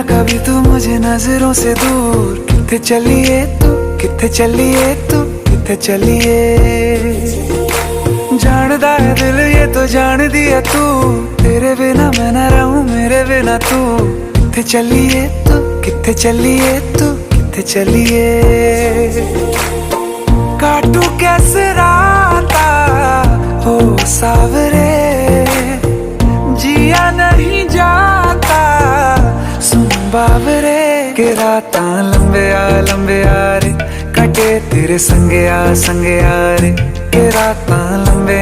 ना कभी तू मुझे नजरों से दूर। किथे चलिए तू, किथे चलिए तू, किथे चलिए। जानदा है दिल ये तो जान दिया तू, तेरे बिना मैं ना रहूं मेरे बिना तू। किथे चलिए तू, किथे चलिए तू, किथे चलिए। काटू कैसे राता हो सावरे, जिया नहीं जाता सुन बाबरे। के राता लंबे आ रे, कटे तेरे संगे आ रे। के राता लंबे